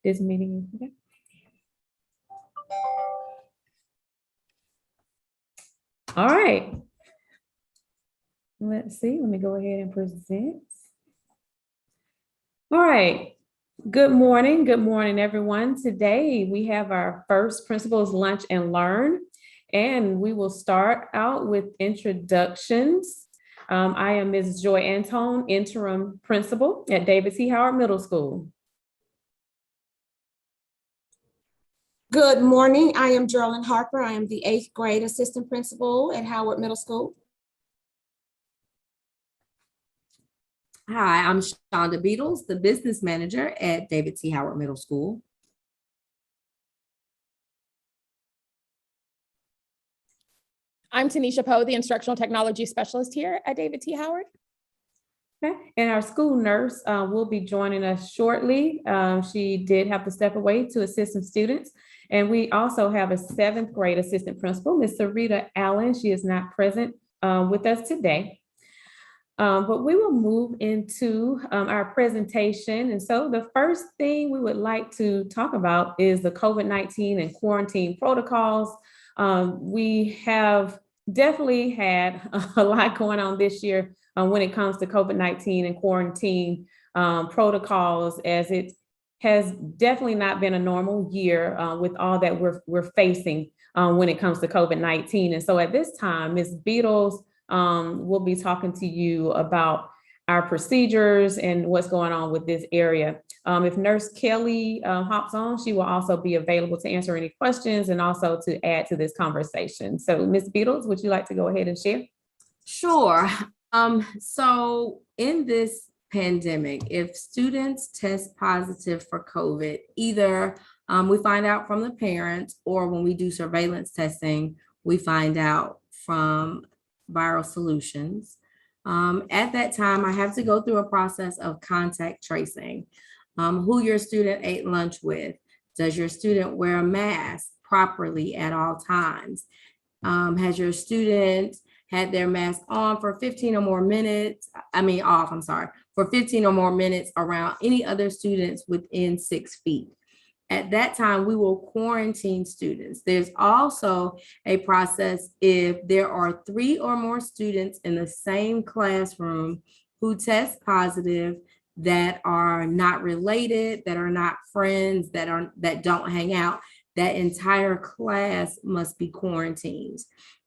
This meeting is okay. All right. Let's see. Let me go ahead and present. All right. Good morning. Good morning, everyone. Today we have our first Principals Lunch and Learn, and we will start out with introductions. I am Ms. Joy Antone, interim principal at David T. Howard Middle School. Good morning. I am Geraldine Harper. I am the 8th grade assistant principal at Howard Middle School. Hi, I'm Shonda Beatles, the business manager at David T. Howard Middle School. I'm Tanisha Poe, the instructional technology specialist here at David T. Howard. Okay. And our school nurse will be joining us shortly. She did have to step away to assist some students. And we also have a 7th grade assistant principal, Ms. Sarita Allen. She is not present with us today. But we will move into our presentation. And so the first thing we would like to talk about is the COVID-19 and quarantine protocols. We have definitely had a lot going on this year when it comes to COVID-19 and quarantine protocols, as it has definitely not been a normal year with all that we're facing when it comes to COVID-19. And so at this time, Ms. Beatles will be talking to you about our procedures and what's going on with this area. If Nurse Kelly hops on, she will also be available to answer any questions and also to add to this conversation. So Ms. Beatles, would you like to go ahead and share? Sure. So in this pandemic, if students test positive for COVID, either we find out from the parents, or when we do surveillance testing, we find out from Viral Solutions. At that time, I have to go through a process of contact tracing. Who your student ate lunch with. Does your student wear a mask properly at all times? Has your student had their mask on for 15 or more minutes? For 15 or more minutes around any other students within 6 feet. At that time, we will quarantine students. There's also a process if there are 3 or more students in the same classroom who test positive, that are not related, that are not friends, that don't hang out. That entire class must be quarantined.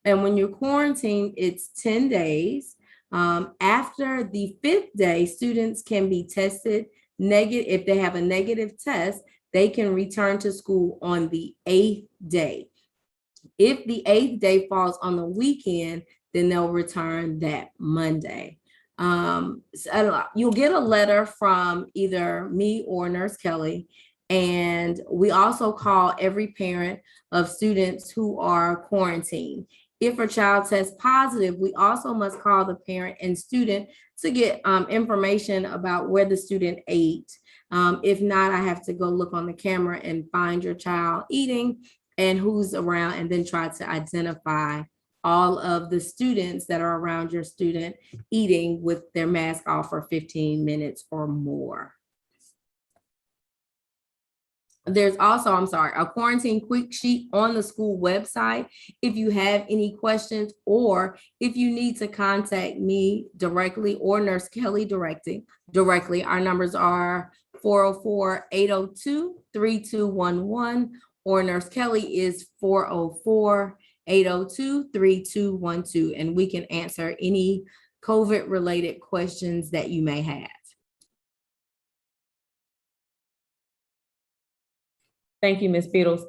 And when you're quarantined, it's 10 days. After the 5th day, students can be tested negative. If they have a negative test, they can return to school on the 8th day. If the 8th day falls on the weekend, then they'll return that Monday. So you'll get a letter from either me or Nurse Kelly. And we also call every parent of students who are quarantined. If a child tests positive, we also must call the parent and student to get information about where the student ate. If not, I have to go look on the camera and find your child eating and who's around, and then try to identify all of the students that are around your student eating with their mask off for 15 minutes or more. There's also, a quarantine quick sheet on the school website. If you have any questions, or if you need to contact me directly or Nurse Kelly directly, our numbers are 404-802-3211, or Nurse Kelly is 404-802-3212, and we can answer any COVID related questions that you may have. Thank you, Ms. Beatles.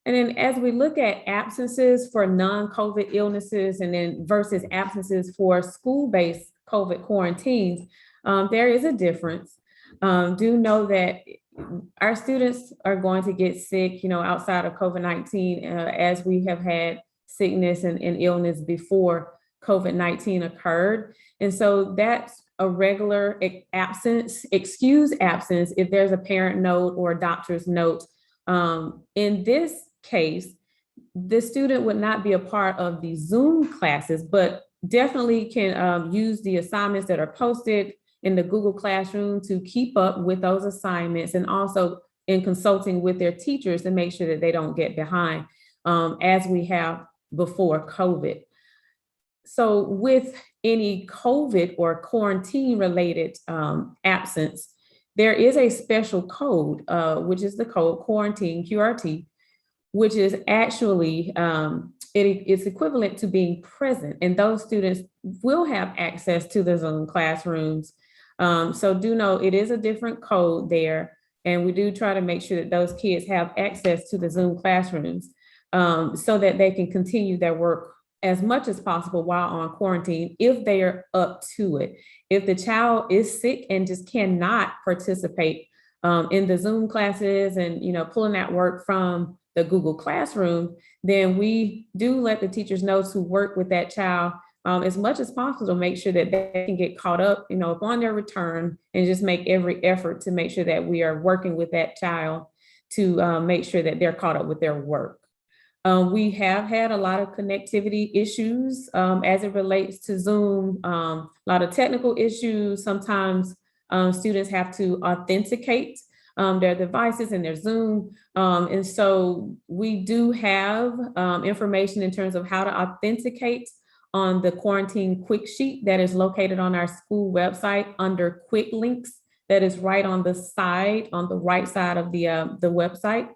And then as we look at absences for non-COVID illnesses and then versus absences for school-based COVID quarantines, there is a difference. Do know that our students are going to get sick, outside of COVID-19, as we have had sickness and illness before COVID-19 occurred. And so that's a regular absence, excused absence, if there's a parent note or a doctor's note. In this case, the student would not be a part of the Zoom classes, but definitely can use the assignments that are posted in the Google Classroom to keep up with those assignments, and also in consulting with their teachers to make sure that they don't get behind as we have before COVID. So with any COVID or quarantine related absence, there is a special code, which is the code quarantine QRT, which is actually, it's equivalent to being present, and those students will have access to the Zoom classrooms. So do know it is a different code there, and we do try to make sure that those kids have access to the Zoom classrooms so that they can continue their work as much as possible while on quarantine, if they are up to it. If the child is sick and just cannot participate in the Zoom classes and, pulling that work from the Google Classroom, then we do let the teachers know to work with that child as much as possible to make sure that they can get caught up, upon their return, and just make every effort to make sure that we are working with that child to make sure that they're caught up with their work. We have had a lot of connectivity issues as it relates to Zoom, a lot of technical issues. Sometimes students have to authenticate their devices and their Zoom. And so we do have information in terms of how to authenticate on the quarantine quick sheet that is located on our school website under quick links. That is right on the side, on the right side of the website.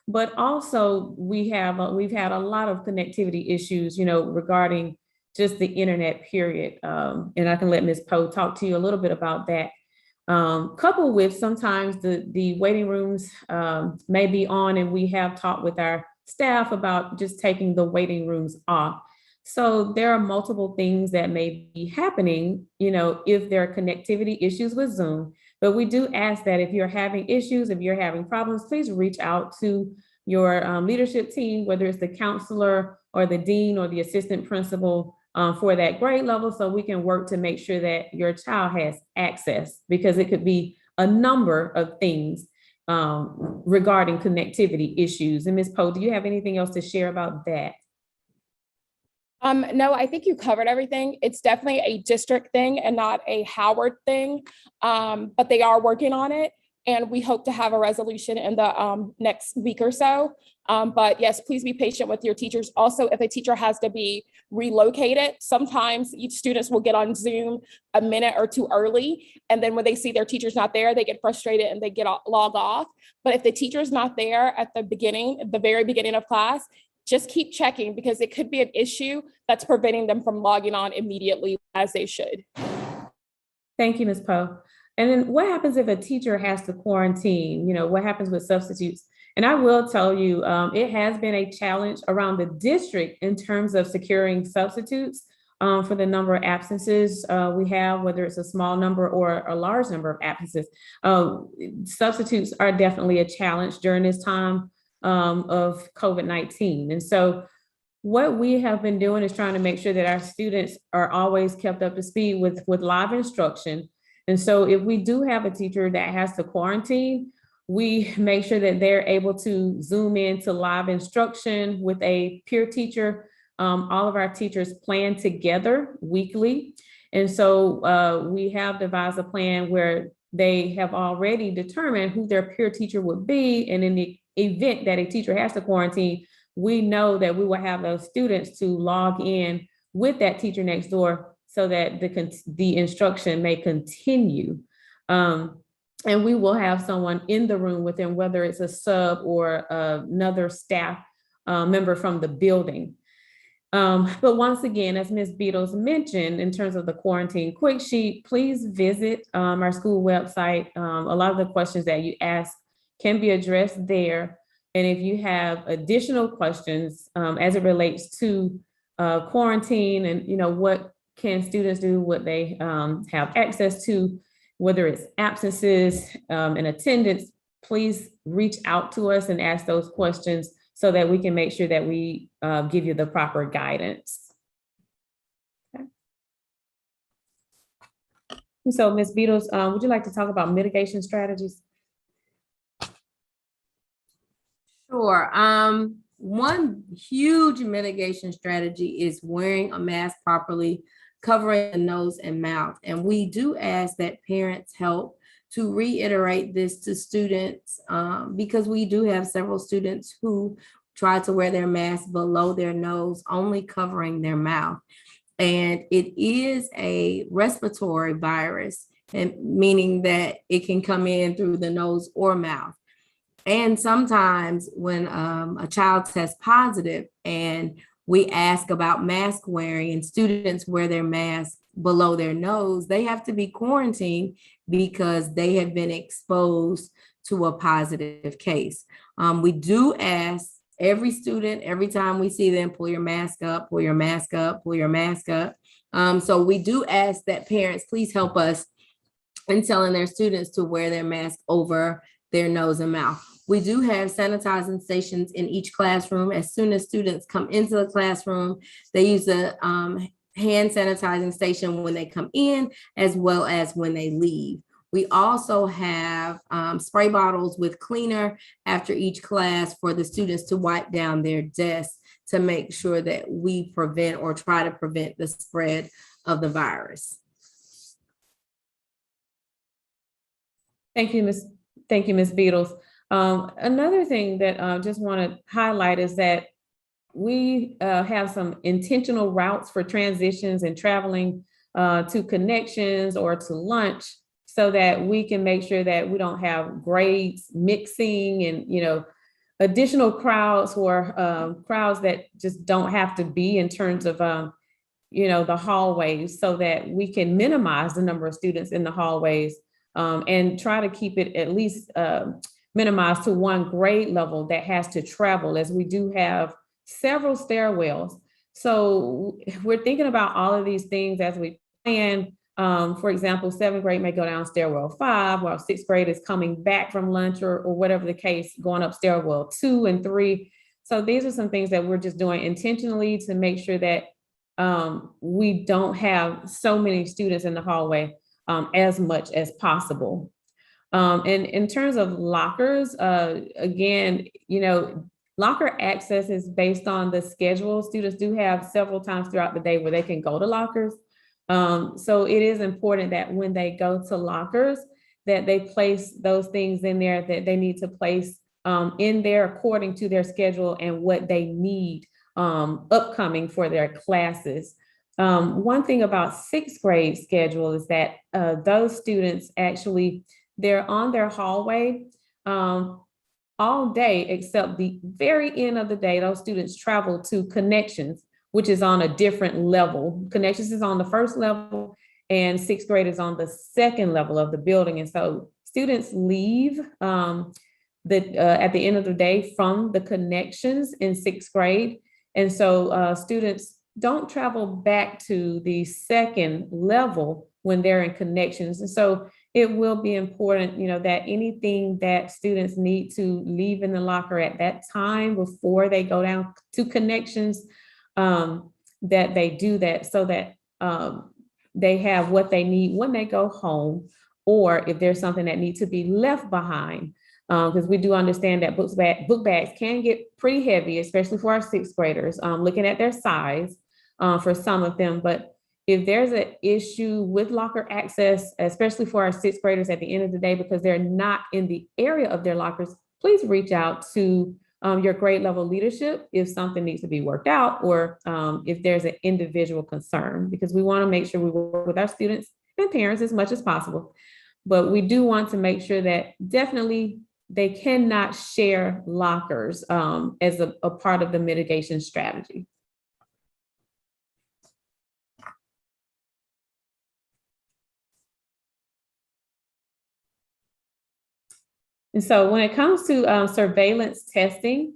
But also we've had a lot of connectivity issues, regarding just the internet period. And I can let Ms. Poe talk to you a little bit about that. Coupled with sometimes the waiting rooms may be on, and we have talked with our staff about just taking the waiting rooms off. So there are multiple things that may be happening, if there are connectivity issues with Zoom. But we do ask that if you're having issues, if you're having problems, please reach out to your leadership team, whether it's the counselor or the dean or the assistant principal for that grade level, so we can work to make sure that your child has access, because it could be a number of things regarding connectivity issues. And Ms. Poe, do you have anything else to share about that? No, I think you covered everything. It's definitely a district thing and not a Howard thing, but they are working on it. And we hope to have a resolution in the next week or so. But yes, please be patient with your teachers. Also, if a teacher has to be relocated, sometimes each students will get on Zoom a minute or two early. And then when they see their teacher's not there, they get frustrated and they log off. But if the teacher's not there at the very beginning of class, just keep checking, because it could be an issue that's preventing them from logging on immediately as they should. Thank you, Ms. Poe. And then what happens if a teacher has to quarantine? What happens with substitutes? And I will tell you, it has been a challenge around the district in terms of securing substitutes for the number of absences we have, whether it's a small number or a large number of absences. Substitutes are definitely a challenge during this time of COVID-19. And so what we have been doing is trying to make sure that our students are always kept up to speed with live instruction. And so if we do have a teacher that has to quarantine, we make sure that they're able to Zoom into live instruction with a peer teacher. All of our teachers plan together weekly. And so we have devised a plan where they have already determined who their peer teacher would be. And in the event that a teacher has to quarantine, we know that we will have those students to log in with that teacher next door so that the instruction may continue. And we will have someone in the room with them, whether it's a sub or another staff member from the building. But once again, as Ms. Beatles mentioned, in terms of the quarantine quick sheet, please visit our school website. A lot of the questions that you ask can be addressed there. And if you have additional questions as it relates to quarantine and what can students do, what they have access to, whether it's absences and attendance, please reach out to us and ask those questions so that we can make sure that we give you the proper guidance. Okay. So Ms. Beatles, would you like to talk about mitigation strategies? Sure. One huge mitigation strategy is wearing a mask properly, covering the nose and mouth. And we do ask that parents help to reiterate this to students, because we do have several students who try to wear their mask below their nose, only covering their mouth. And it is a respiratory virus, and meaning that it can come in through the nose or mouth. And sometimes when a child tests positive and we ask about mask wearing and students wear their mask below their nose, they have to be quarantined because they have been exposed to a positive case. We do ask every student, every time we see them, pull your mask up, pull your mask up, pull your mask up. So we do ask that parents please help us in telling their students to wear their mask over their nose and mouth. We do have sanitizing stations in each classroom. As soon as students come into the classroom, they use a hand sanitizing station when they come in, as well as when they leave. We also have spray bottles with cleaner after each class for the students to wipe down their desks to make sure that we prevent or try to prevent the spread of the virus. Thank you, Ms. Beatles. Another thing that I just want to highlight is that we have some intentional routes for transitions and traveling to connections or to lunch, so that we can make sure that we don't have grades mixing and, you know, additional crowds or crowds that just don't have to be in terms of, you know, the hallways, so that we can minimize the number of students in the hallways and try to keep it at least minimized to one grade level that has to travel, as we do have several stairwells. So we're thinking about all of these things as we plan. For example, 7th grade may go down stairwell 5, while 6th grade is coming back from lunch or whatever the case, going up stairwell 2 and 3. So these are some things that we're just doing intentionally to make sure that we don't have so many students in the hallway as much as possible. And in terms of lockers, again, you know, locker access is based on the schedule. Students do have several times throughout the day where they can go to lockers. So it is important that when they go to lockers, that they place those things in there that they need to place in there according to their schedule and what they need upcoming for their classes. One thing about 6th grade schedule is that those students actually, they're on their hallway all day, except the very end of the day, those students travel to connections, which is on a different level. Connections is on the first level and 6th grade is on the second level of the building. And so students leave at the end of the day from the connections in 6th grade. And so students don't travel back to the second level when they're in connections. And so it will be important, you know, that anything that students need to leave in the locker at that time before they go down to connections, that they do that, so that they have what they need when they go home, or if there's something that needs to be left behind. Because we do understand that book bags can get pretty heavy, especially for our 6th graders, looking at their size for some of them. But if there's an issue with locker access, especially for our 6th graders at the end of the day, because they're not in the area of their lockers, please reach out to your grade level leadership if something needs to be worked out, or if there's an individual concern, because we want to make sure we work with our students and parents as much as possible. But we do want to make sure that definitely they cannot share lockers as a part of the mitigation strategy. And so when it comes to surveillance testing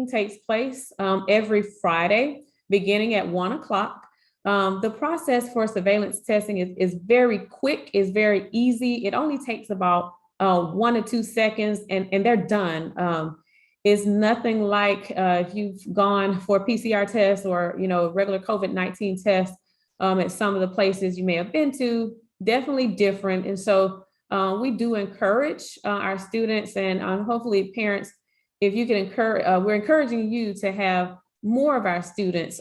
takes place every Friday, beginning at 1 o'clock. The process for surveillance testing is very quick, is very easy. It only takes about 1 or 2 seconds and they're done. It's nothing like if you've gone for a PCR test or, you know, regular COVID-19 test at some of the places you may have been to, definitely different. And so we do encourage our students and hopefully parents, if you can encourage, we're encouraging you to have more of our students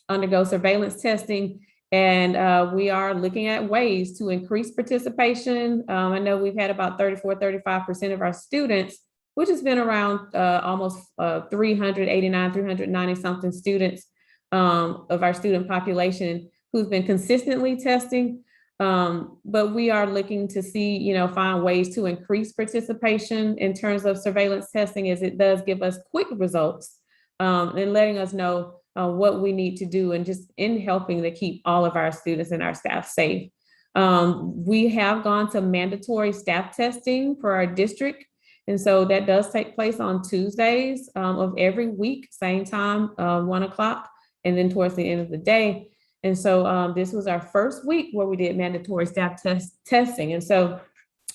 undergo surveillance testing And we are looking at ways to increase participation. I know we've had about 34-35% of our students, which has been around almost 389, 390 something students of our student population who's been consistently testing. But we are looking to see, find ways to increase participation in terms of surveillance testing, as it does give us quick results and letting us know what we need to do, and just in helping to keep all of our students and our staff safe. We have gone to mandatory staff testing for our district. And so that does take place on Tuesdays of every week, same time, 1 o'clock, and then towards the end of the day. And so this was our first week where we did mandatory staff testing. And so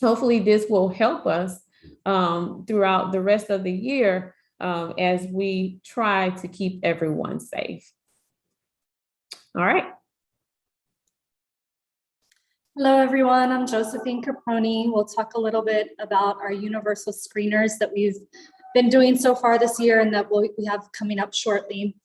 hopefully this will help us throughout the rest of the year as we try to keep everyone safe. All right. Hello, everyone. I'm Josephine Caproni. We'll talk a little bit about our universal screeners that we've been doing so far this year and that we have coming up shortly.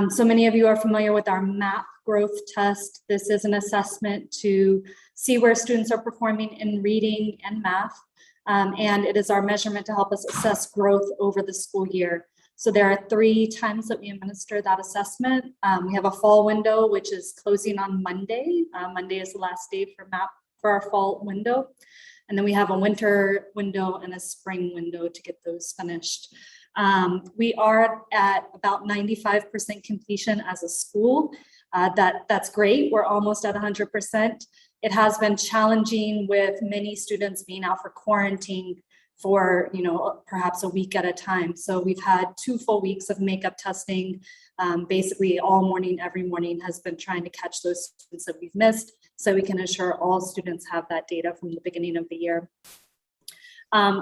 So many of you are familiar with our MAP growth test. This is an assessment to see where students are performing in reading and math. And it is our measurement to help us assess growth over the school year. So there are 3 times that we administer that assessment. We have a fall window, which is closing on Monday. Monday is the last day for MAP for our fall window. And then we have a winter window and a spring window to get those finished. We are at about 95% completion as a school. That's great. We're almost at 100%. It has been challenging with many students being out for quarantine for, perhaps a week at a time. So we've had 2 full weeks of makeup testing. Basically all morning, every morning has been trying to catch those students that we've missed so we can ensure all students have that data from the beginning of the year.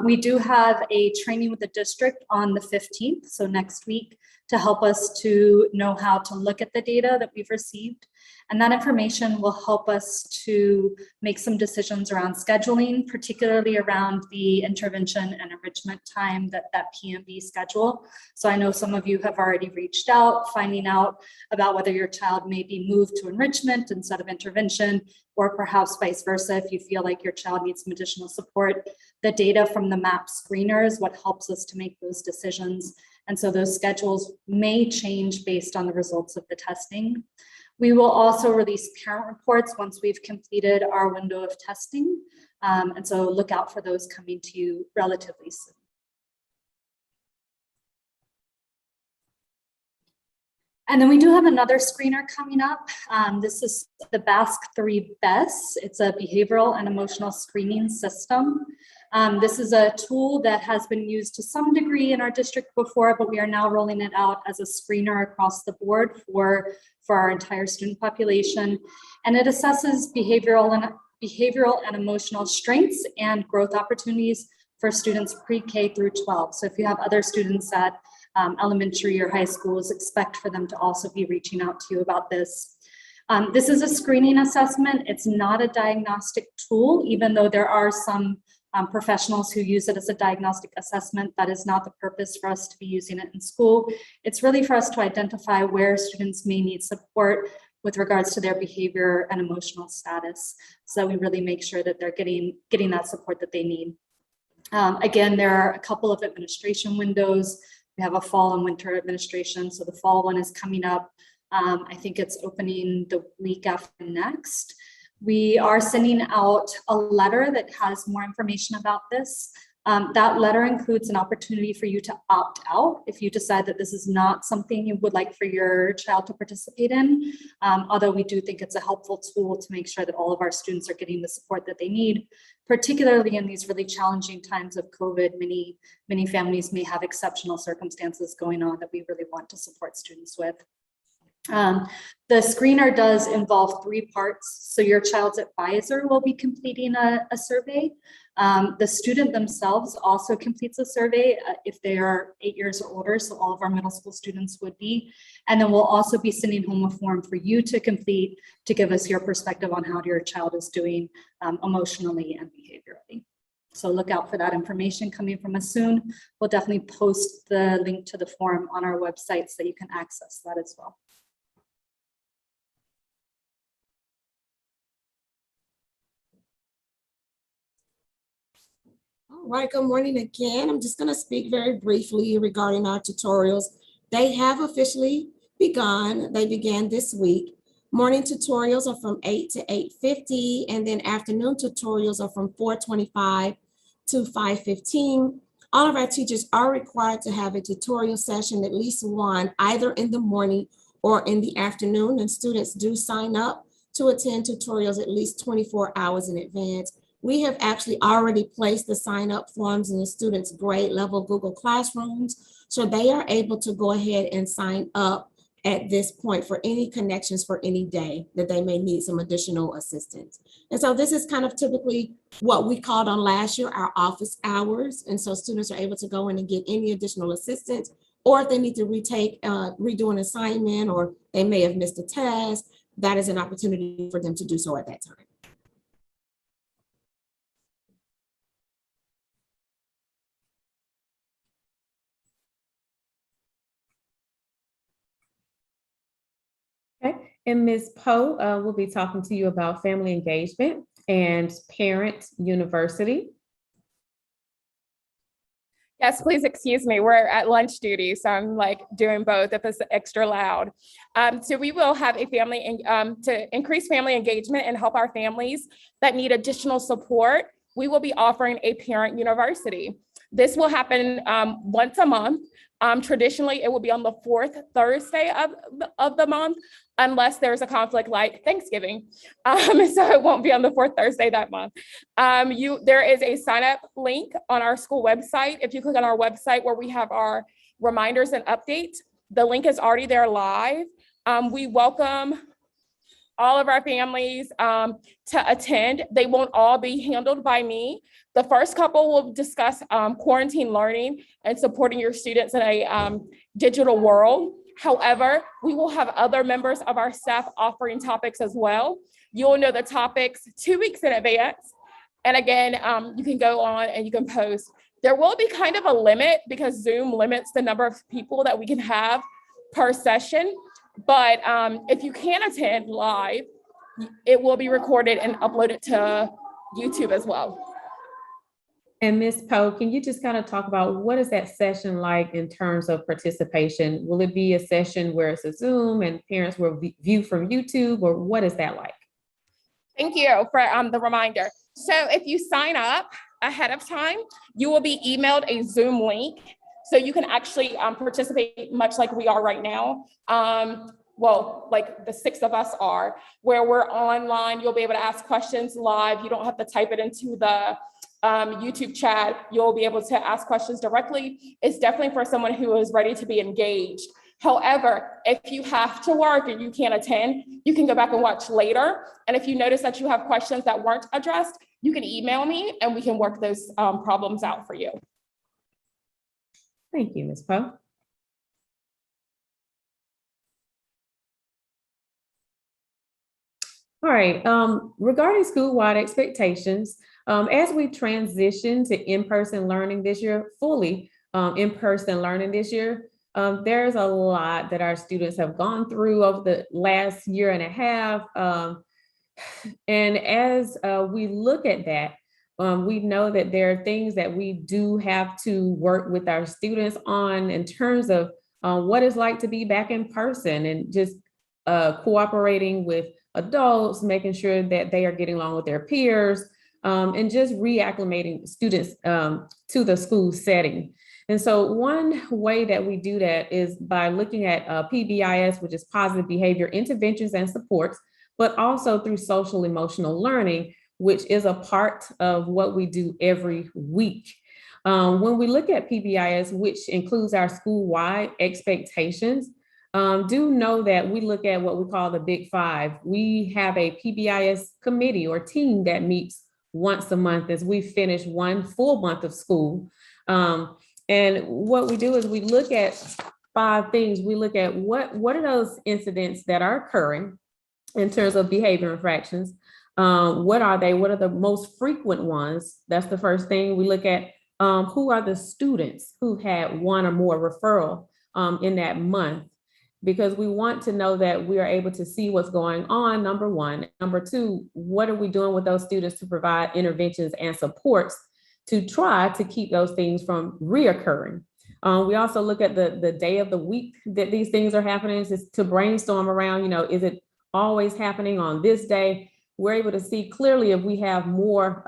We do have a training with the district on the 15th, so next week, to help us to know how to look at the data that we've received. And that information will help us to make some decisions around scheduling, particularly around the intervention and enrichment time, that PMB schedule. So I know some of you have already reached out, finding out about whether your child may be moved to enrichment instead of intervention, or perhaps vice versa, if you feel like your child needs some additional support. The data from the MAP screener is what helps us to make those decisions. And so those schedules may change based on the results of the testing. We will also release parent reports once we've completed our window of testing. And so look out for those coming to you relatively soon. And then we do have another screener coming up. This is the Basque 3 BESS. It's a behavioral and emotional screening system. This is a tool that has been used to some degree in our district before, but we are now rolling it out as a screener across the board for our entire student population. And it assesses behavioral and emotional strengths and growth opportunities for students pre-K through 12. So if you have other students at elementary or high schools, expect for them to also be reaching out to you about this. This is a screening assessment. It's not a diagnostic tool, even though there are some professionals who use it as a diagnostic assessment. That is not the purpose for us to be using it in school. It's really for us to identify where students may need support with regards to their behavior and emotional status. So we really make sure that they're getting that support that they need. Again, there are a couple of administration windows. We have a fall and winter administration. So the fall one is coming up. I think it's opening the week after next. We are sending out a letter that has more information about this. That letter includes an opportunity for you to opt out if you decide that this is not something you would like for your child to participate in. Although we do think it's a helpful tool to make sure that all of our students are getting the support that they need, particularly in these really challenging times of COVID. Many families may have exceptional circumstances going on that we really want to support students with. The screener does involve 3 parts. So your child's advisor will be completing a survey. The student themselves also completes a survey if they are 8 years or older. So all of our middle school students would be. And then we'll also be sending home a form for you to complete to give us your perspective on how your child is doing emotionally and behaviorally. So look out for that information coming from us soon. We'll definitely post the link to the form on our website so you can access that as well. All right, good morning again. I'm just going to speak very briefly regarding our tutorials. They have officially begun. They began this week. Morning tutorials are from 8 to 8:50, and then afternoon tutorials are from 4:25 to 5:15. All of our teachers are required to have a tutorial session, at least one, either in the morning or in the afternoon, and students do sign up to attend tutorials at least 24 hours in advance. We have actually already placed the sign-up forms in the students' grade level Google Classrooms, so they are able to go ahead and sign up at this point for any connections for any day that they may need some additional assistance. And so this is kind of typically what we called on last year our office hours. And so students are able to go in and get any additional assistance, or if they need to redo an assignment, or they may have missed a test, that is an opportunity for them to do so at that time. Okay, and Ms. Poe will be talking to you about family engagement and parent university. Yes, please excuse me. We're at lunch duty, so I'm like doing both if it's extra loud. So we will have a to increase family engagement and help our families that need additional support. We will be offering a parent university. This will happen once a month. Traditionally, it will be on the fourth Thursday of the month, unless there's a conflict like Thanksgiving. So it won't be on the fourth Thursday that month. There is a sign up link on our school website. If you click on our website where we have our reminders and updates, the link is already there live. We welcome all of our families to attend. They won't all be handled by me. The first couple will discuss quarantine learning and supporting your students in a digital world. However, we will have other members of our staff offering topics as well. You'll know the topics 2 weeks in advance. And again, you can go on and you can post. There will be kind of a limit because Zoom limits the number of people that we can have per session. But if you can attend live, it will be recorded and uploaded to YouTube as well. And Ms. Poe, can you just kind of talk about what is that session like in terms of participation? Will it be a session where it's a Zoom and parents will view from YouTube, or what is that like? Thank you for the reminder. So if you sign up ahead of time, you will be emailed a Zoom link. So you can actually participate much like we are right now. Well, like the 6 of us are, where we're online. You'll be able to ask questions live. You don't have to type it into the YouTube chat. You'll be able to ask questions directly. It's definitely for someone who is ready to be engaged. However, if you have to work and you can't attend, you can go back and watch later. And if you notice that you have questions that weren't addressed, you can email me and we can work those problems out for you. Thank you, Ms. Poe. All right, regarding school-wide expectations, as we transition to in-person learning this year, fully in-person learning this year, there's a lot that our students have gone through over the last year and a half. And as we look at that, we know that there are things that we do have to work with our students on in terms of what it's like to be back in person and just cooperating with adults, making sure that they are getting along with their peers, and just reacclimating students to the school setting. And so one way that we do that is by looking at PBIS, which is positive behavior interventions and supports, but also through social emotional learning, which is a part of what we do every week. When we look at PBIS, which includes our school-wide expectations, do know that we look at what we call the Big Five. We have a PBIS committee or team that meets once a month as we finish one full month of school. And what we do is we look at 5 things. We look at what are those incidents that are occurring in terms of behavior infractions. What are they? What are the most frequent ones? That's the first thing. We look at who are the students who had one or more referral in that month, because we want to know that we are able to see what's going on, number one. Number two, what are we doing with those students to provide interventions and supports to try to keep those things from reoccurring. We also look at the day of the week that these things are happening, just to brainstorm around, is it always happening on this day? We're able to see clearly if we have more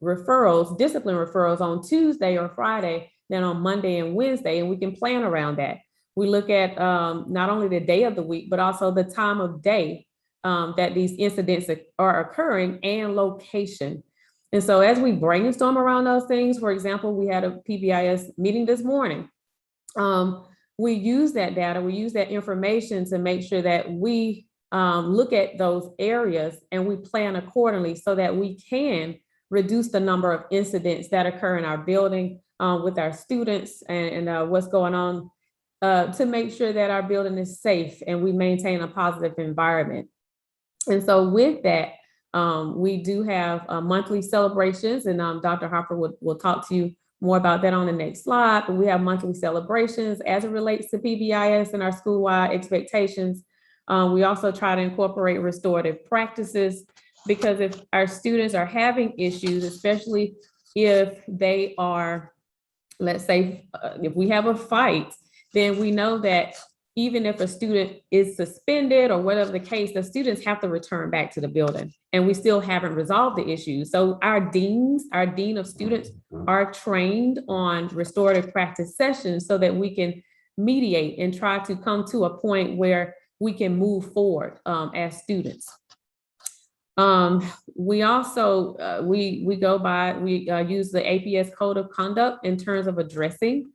referrals, discipline referrals on Tuesday or Friday than on Monday and Wednesday, and we can plan around that. We look at not only the day of the week, but also the time of day that these incidents are occurring and location. And so as we brainstorm around those things, for example, we had a PBIS meeting this morning. We use that data, we use that information to make sure that we look at those areas and we plan accordingly so that we can reduce the number of incidents that occur in our building with our students and what's going on to make sure that our building is safe and we maintain a positive environment. And so with that, we do have monthly celebrations, and Dr. Harper will talk to you more about that on the next slide, but we have monthly celebrations as it relates to PBIS and our school-wide expectations. We also try to incorporate restorative practices, because if our students are having issues, especially if they are, let's say, if we have a fight, then we know that even if a student is suspended or whatever the case, the students have to return back to the building, and we still haven't resolved the issues. So our dean of students are trained on restorative practice sessions so that we can mediate and try to come to a point where we can move forward as students. We also, we use the APS Code of Conduct in terms of addressing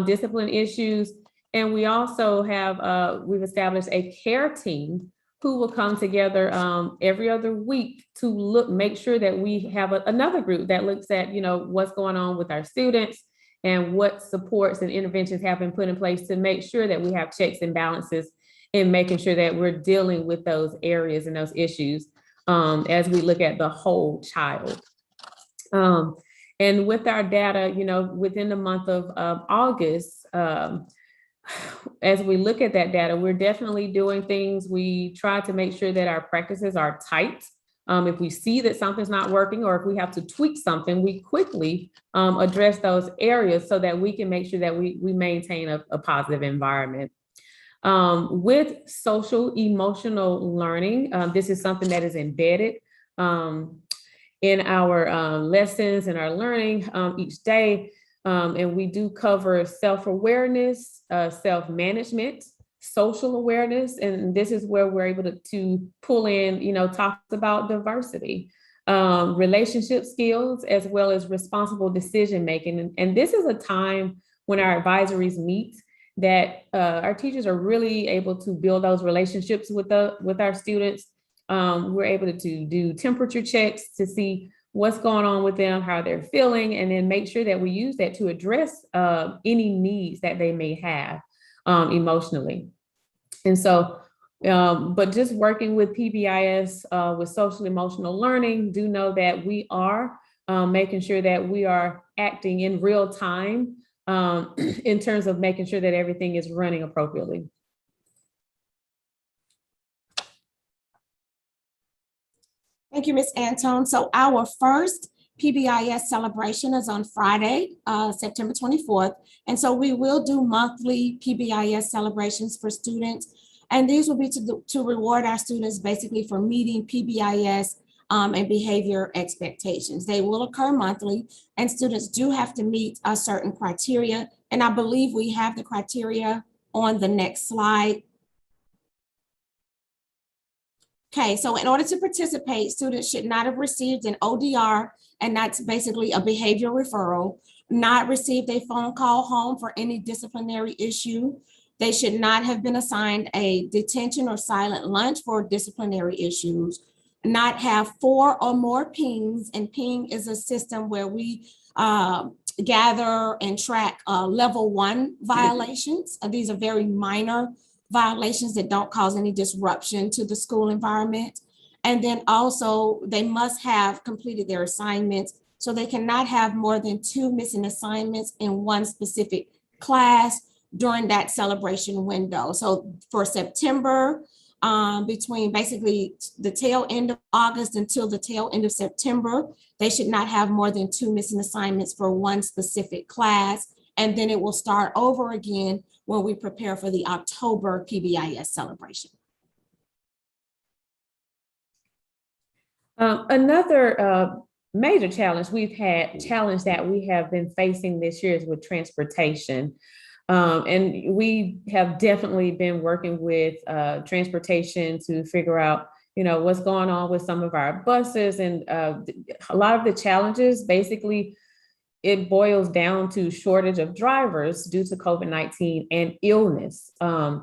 discipline issues. And we also have, we've established a care team who will come together every other week to make sure that we have another group that looks at, what's going on with our students and what supports and interventions have been put in place to make sure that we have checks and balances in making sure that we're dealing with those areas and those issues as we look at the whole child. And with our data, within the month of August, as we look at that data, we're definitely doing things. We try to make sure that our practices are tight. If we see that something's not working, or if we have to tweak something, we quickly address those areas so that we can make sure that we maintain a positive environment. With social emotional learning, this is something that is embedded in our lessons and our learning each day. And we do cover self-awareness, self-management, social awareness. And this is where we're able to pull in, talks about diversity, relationship skills, as well as responsible decision-making. And this is a time when our advisories meet that our teachers are really able to build those relationships with our students. We're able to do temperature checks to see what's going on with them, how they're feeling, and then make sure that we use that to address any needs that they may have emotionally. And so, but just working with PBIS, with social emotional learning, do know that we are making sure that we are acting in real time in terms of making sure that everything is running appropriately. Thank you, Ms. Antone. So our first PBIS celebration is on Friday, September 24th. And so we will do monthly PBIS celebrations for students. And these will be to reward our students basically for meeting PBIS and behavior expectations. They will occur monthly, and students do have to meet a certain criteria. And I believe we have the criteria on the next slide. Okay, so in order to participate, students should not have received an ODR, and that's basically a behavior referral, not received a phone call home for any disciplinary issue. They should not have been assigned a detention or silent lunch for disciplinary issues, not have 4 or more pings, and ping is a system where we gather and track level 1 violations. These are very minor violations that don't cause any disruption to the school environment. And then also they must have completed their assignments. So they cannot have more than 2 missing assignments in one specific class during that celebration window. So for September, between basically the tail end of August until the tail end of September. They should not have more than 2 missing assignments for one specific class. And then it will start over again when we prepare for the October PBIS celebration. Another major challenge that we have been facing this year is with transportation. And we have definitely been working with transportation to figure out, what's going on with some of our buses, and a lot of the challenges, basically, it boils down to shortage of drivers due to COVID-19 and illness. And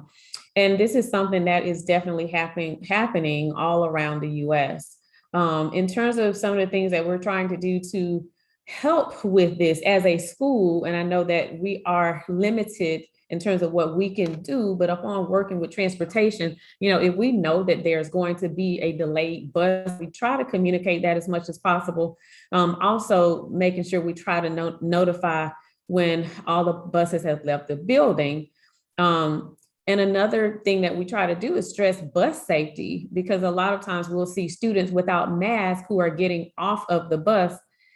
this is something that is definitely happening all around the US. In terms of some of the things that we're trying to do to help with this as a school, and I know that we are limited in terms of what we can do, but upon working with transportation, if we know that there's going to be a delayed bus, we try to communicate that as much as possible. Also making sure we try to notify when all the buses have left the building. And another thing that we try to do is stress bus safety, because a lot of times we'll see students without masks who are getting off of the bus.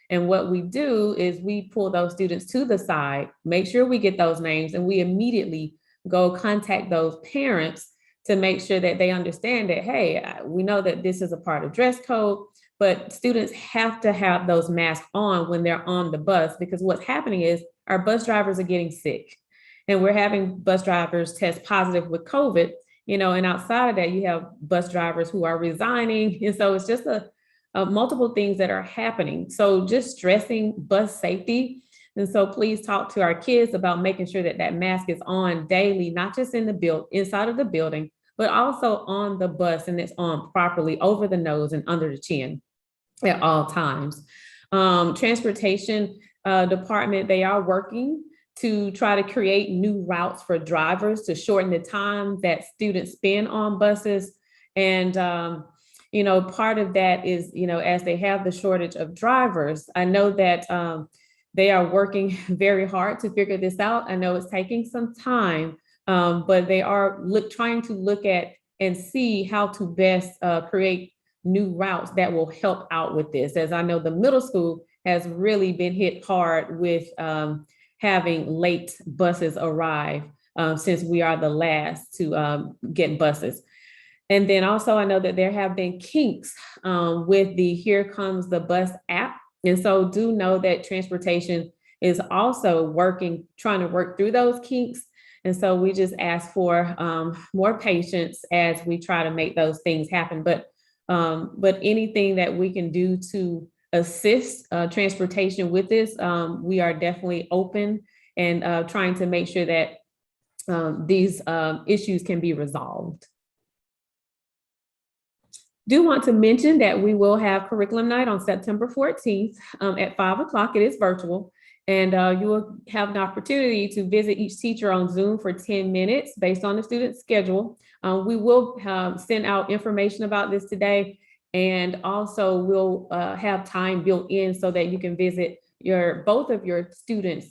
And what we do is we pull those students to the side, make sure we get those names, and we immediately go contact those parents to make sure that they understand that, hey, we know that this is a part of dress code, but students have to have those masks on when they're on the bus, because what's happening is our bus drivers are getting sick, and we're having bus drivers test positive with COVID, and outside of that, you have bus drivers who are resigning. And so it's just multiple things that are happening. So just stressing bus safety. And so please talk to our kids about making sure that that mask is on daily, not just inside of the building, but also on the bus, and it's on properly over the nose and under the chin at all times. Transportation department, they are working to try to create new routes for drivers to shorten the time that students spend on buses. And part of that is, as they have the shortage of drivers, I know that they are working very hard to figure this out. I know it's taking some time, but they are trying to look at and see how to best create new routes that will help out with this. As I know, the middle school has really been hit hard with having late buses arrive, since we are the last to get buses. And then also, I know that there have been kinks with the Here Comes the Bus app. And so do know that transportation is also trying to work through those kinks. And so we just ask for more patience as we try to make those things happen. But anything that we can do to assist transportation with this, we are definitely open and trying to make sure that these issues can be resolved. Do want to mention that we will have curriculum night on September 14th at 5 o'clock. It is virtual, and you will have an opportunity to visit each teacher on Zoom for 10 minutes based on the student's schedule. We will send out information about this today, and also we'll have time built in so that you can visit both of your students'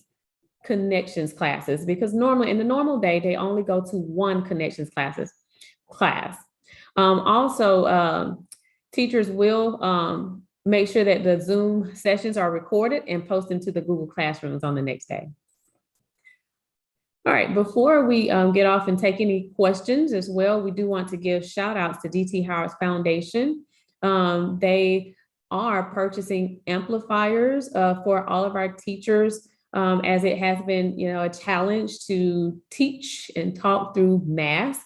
connections classes, because normally in the normal day, they only go to one connections class. Also, teachers will make sure that the Zoom sessions are recorded and posted into the Google Classrooms on the next day. All right, before we get off and take any questions as well, we do want to give shout outs to DT Howard's Foundation. They are purchasing amplifiers for all of our teachers, as it has been, a challenge to teach and talk through masks.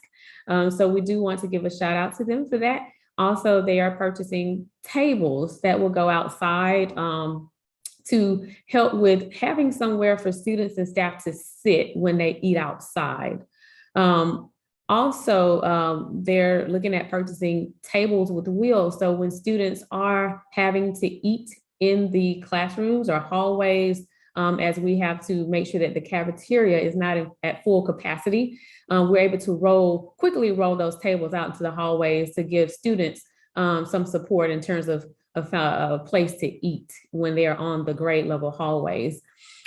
So we do want to give a shout out to them for that. Also, they are purchasing tables that will go outside to help with having somewhere for students and staff to sit when they eat outside. Also, they're looking at purchasing tables with wheels. So when students are having to eat in the classrooms or hallways, as we have to make sure that the cafeteria is not at full capacity, we're able to quickly roll those tables out into the hallways to give students some support in terms of a place to eat when they are on the grade level hallways.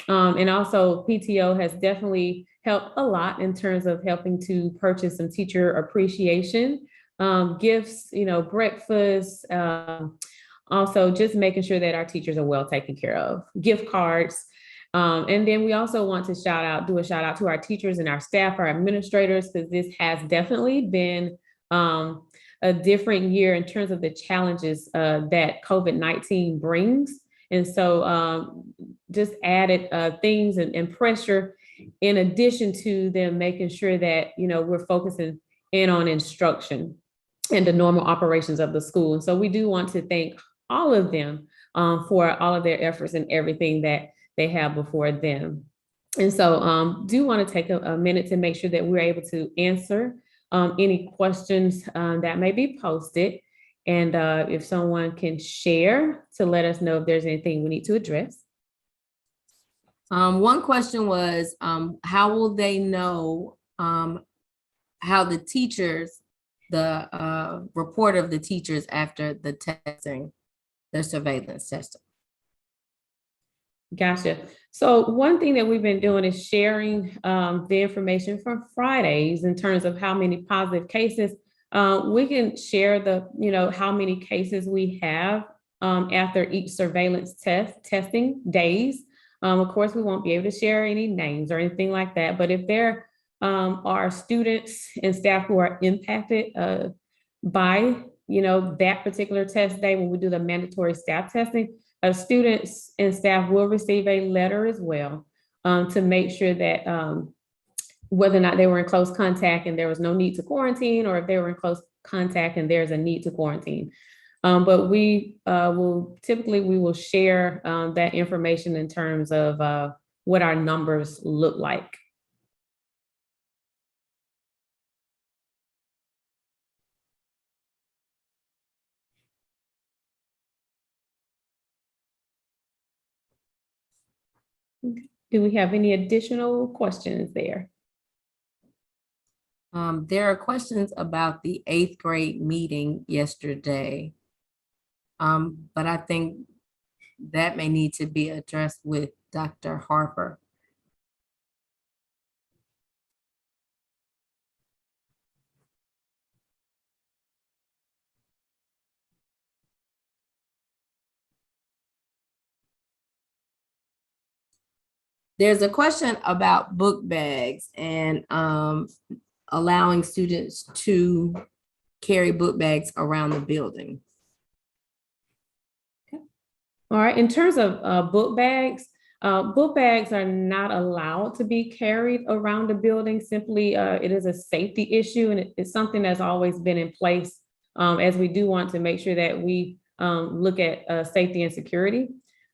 And also PTO has definitely helped a lot in terms of helping to purchase some teacher appreciation gifts, breakfast, also just making sure that our teachers are well taken care of, gift cards. And then we also want to do a shout out to our teachers and our staff, our administrators, because this has definitely been a different year in terms of the challenges that COVID-19 brings. And so just added things and pressure in addition to them making sure that, we're focusing in on instruction and the normal operations of the school. And so we do want to thank all of them for all of their efforts and everything that they have before them. And so do want to take a minute to make sure that we're able to answer any questions that may be posted. And if someone can share to let us know if there's anything we need to address. One question was, how will they know how the teachers, the report of the teachers after the testing, the surveillance testing? Gotcha. So one thing that we've been doing is sharing the information from Fridays in terms of how many positive cases. We can share how many cases we have after each surveillance testing days. Of course, we won't be able to share any names or anything like that. But if there are students and staff who are impacted by that particular test day when we do the mandatory staff testing, students and staff will receive a letter as well to make sure that whether or not they were in close contact and there was no need to quarantine, or if they were in close contact and there's a need to quarantine. But we will share that information in terms of what our numbers look like. Do we have any additional questions there? There are questions about the 8th grade meeting yesterday, but I think that may need to be addressed with Dr. Harper. There's a question about book bags and allowing students to carry book bags around the building. Okay. All right, in terms of book bags are not allowed to be carried around the building. Simply, it is a safety issue, and it's something that's always been in place as we do want to make sure that we look at safety and security.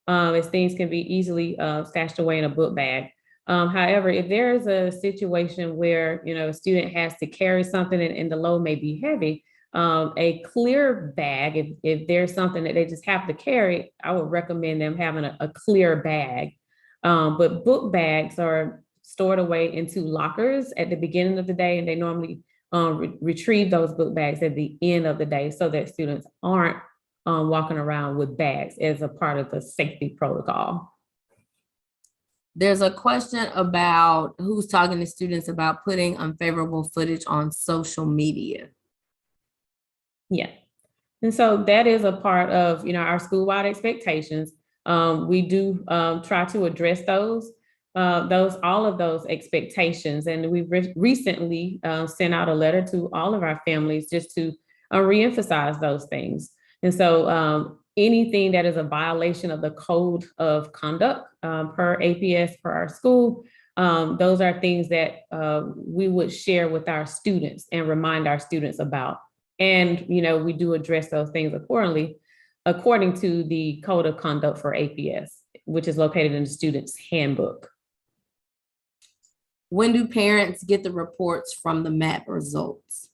As things can be easily stashed away in a book bag. However, if there is a situation where a student has to carry something and the load may be heavy, a clear bag, if there's something that they just have to carry, I would recommend them having a clear bag. But book bags are stored away into lockers at the beginning of the day, and they normally retrieve those book bags at the end of the day so that students aren't walking around with bags as a part of the safety protocol. There's a question about who's talking to students about putting unfavorable footage on social media. Yeah, and so that is a part of our school-wide expectations. We do try to address all of those expectations, and we've recently sent out a letter to all of our families just to reemphasize those things. And so anything that is a violation of the code of conduct per APS, per our school, those are things that we would share with our students and remind our students about. And, we do address those things according to the code of conduct for APS, which is located in the student's handbook. When do parents get the reports from the MAP results?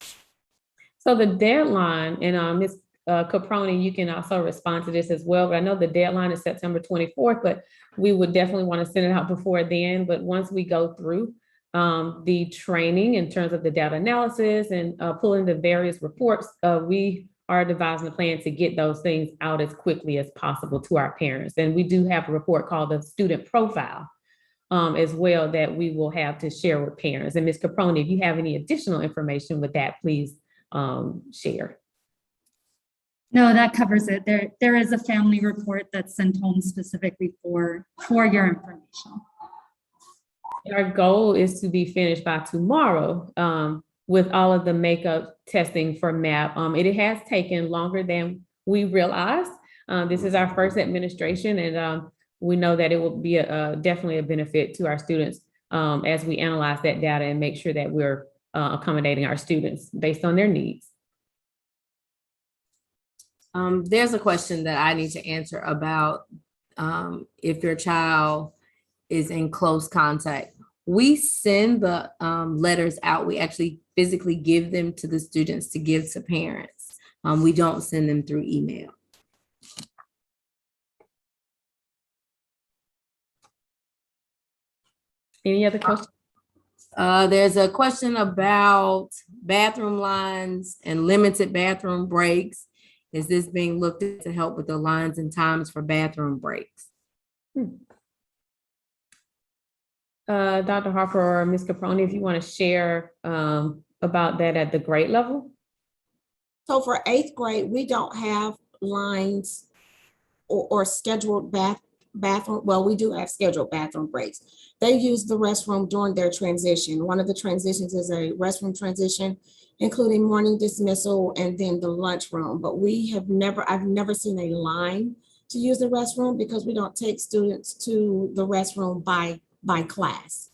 So the deadline, and Ms. Caproni, you can also respond to this as well, but I know the deadline is September 24th, but we would definitely want to send it out before then. But once we go through the training in terms of the data analysis and pulling the various reports, we are devising a plan to get those things out as quickly as possible to our parents. And we do have a report called the student profile as well that we will have to share with parents. And Ms. Caproni, if you have any additional information with that, please share. No, that covers it. There is a family report that's sent home specifically for your information. Our goal is to be finished by tomorrow with all of the makeup testing for MAP. It has taken longer than we realized. This is our first administration, and we know that it will be definitely a benefit to our students as we analyze that data and make sure that we're accommodating our students based on their needs. There's a question that I need to answer about if your child is in close contact. We send the letters out. We actually physically give them to the students to give to parents. We don't send them through email. Any other questions? There's a question about bathroom lines and limited bathroom breaks. Is this being looked at to help with the lines and times for bathroom breaks? Dr. Harper or Ms. Caproni, if you want to share about that at the grade level. So for 8th grade, we don't have lines or scheduled bathroom. Well, we do have scheduled bathroom breaks. They use the restroom during their transition. One of the transitions is a restroom transition, including morning dismissal and then the lunchroom. But I've never seen a line to use the restroom because we don't take students to the restroom by class.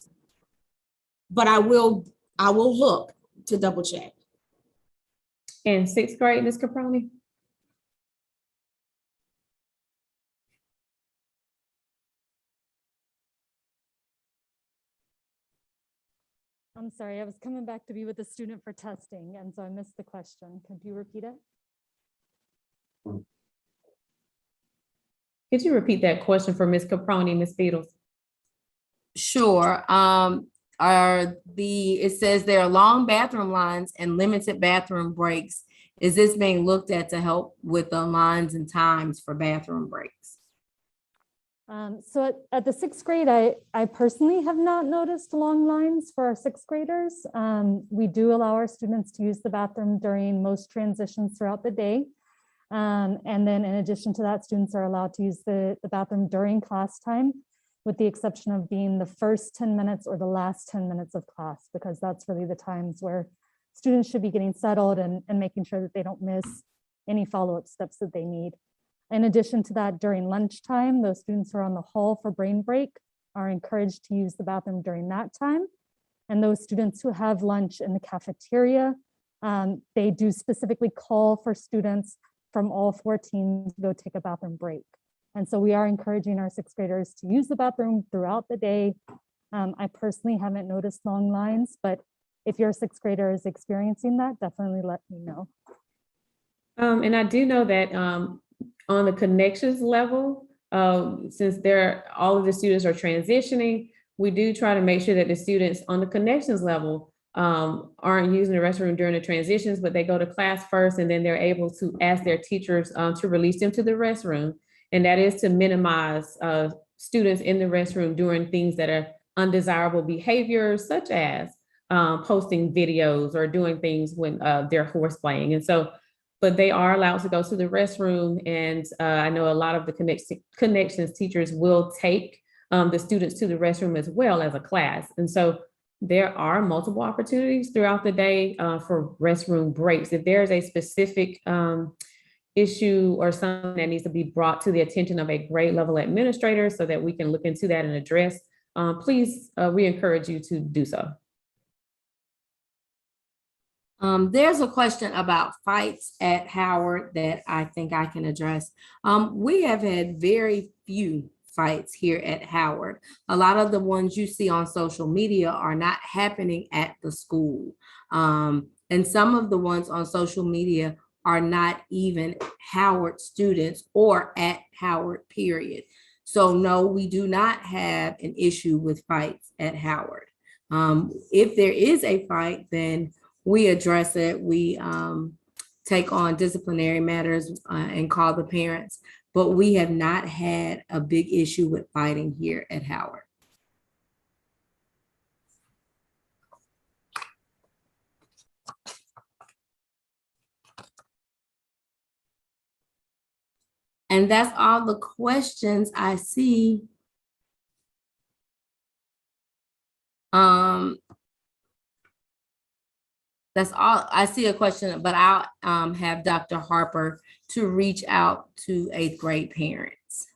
But I will look to double check. In 6th grade, Ms. Caproni? I'm sorry, I was coming back to be with a student for testing, and so I missed the question. Could you repeat it? Could you repeat that question for Ms. Caproni, Ms. Beatles? Sure. It says there are long bathroom lines and limited bathroom breaks. Is this being looked at to help with the lines and times for bathroom breaks? So at the 6th grade, I personally have not noticed long lines for our 6th graders. We do allow our students to use the bathroom during most transitions throughout the day. And then in addition to that, students are allowed to use the bathroom during class time, with the exception of being the first 10 minutes or the last 10 minutes of class, because that's really the times where students should be getting settled and making sure that they don't miss any follow-up steps that they need. In addition to that, during lunchtime, those students who are on the hall for brain break are encouraged to use the bathroom during that time. And those students who have lunch in the cafeteria, they do specifically call for students from all 14 to go take a bathroom break. And so we are encouraging our 6th graders to use the bathroom throughout the day. I personally haven't noticed long lines, but if your 6th grader is experiencing that, definitely let me know. And I do know that on the connections level, since all of the students are transitioning, we do try to make sure that the students on the connections level aren't using the restroom during the transitions, but they go to class first and then they're able to ask their teachers to release them to the restroom. And that is to minimize students in the restroom doing things that are undesirable behaviors, such as posting videos or doing things when they're horseplaying. And so, but they are allowed to go to the restroom. And I know a lot of the connections teachers will take the students to the restroom as well as a class. And so there are multiple opportunities throughout the day for restroom breaks. If there's a specific issue or something that needs to be brought to the attention of a grade level administrator so that we can look into that and address, please, we encourage you to do so. There's a question about fights at Howard that I think I can address. We have had very few fights here at Howard. A lot of the ones you see on social media are not happening at the school. And some of the ones on social media are not even Howard students or at Howard, period. So no, we do not have an issue with fights at Howard. If there is a fight, then we address it. We take on disciplinary matters and call the parents, but we have not had a big issue with fighting here at Howard. And that's all the questions I see. That's all. I see a question, but I'll have Dr. Harper to reach out to 8th grade parents.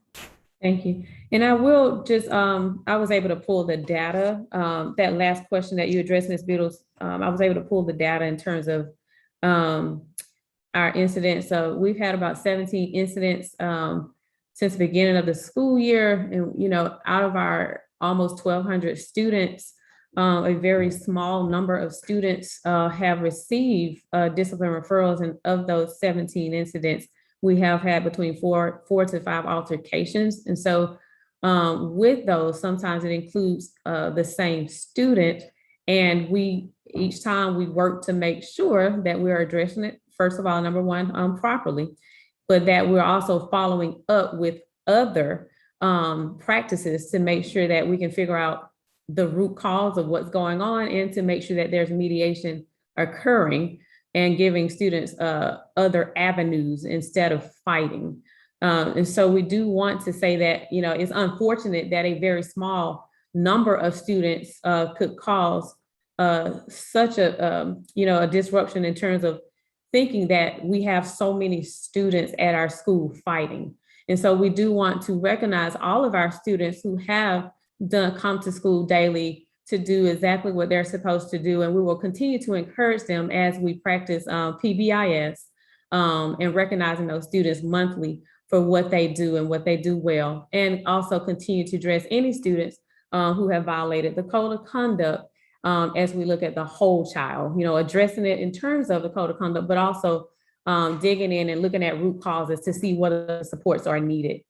Thank you. And I will just, I was able to pull the data, that last question that you addressed, Ms. Beatles, I was able to pull the data in terms of our incidents. So we've had about 17 incidents since the beginning of the school year. And, you know, out of our almost 1,200 students, a very small number of students have received discipline referrals. And of those 17 incidents, we have had between four to 5 altercations. And so with those, sometimes it includes the same student. And each time we work to make sure that we're addressing it, first of all, number one, properly, but that we're also following up with other practices to make sure that we can figure out the root cause of what's going on and to make sure that there's mediation occurring and giving students other avenues instead of fighting. And so we do want to say that, you know, it's unfortunate that a very small number of students could cause such a, you know, a disruption in terms of thinking that we have so many students at our school fighting. And so we do want to recognize all of our students who have come to school daily to do exactly what they're supposed to do. And we will continue to encourage them as we practice PBIS and recognizing those students monthly for what they do and what they do well. And also continue to address any students who have violated the code of conduct as we look at the whole child, you know, addressing it in terms of the code of conduct, but also digging in and looking at root causes to see what the supports are needed.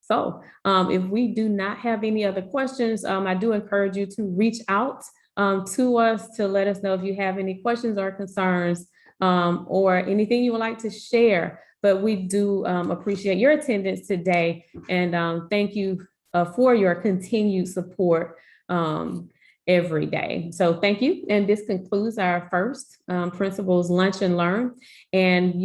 So if we do not have any other questions, I do encourage you to reach out to us to let us know if you have any questions or concerns or anything you would like to share. But we do appreciate your attendance today, and thank you for your continued support every day. So thank you. And this concludes our first Principals Lunch and Learn. And you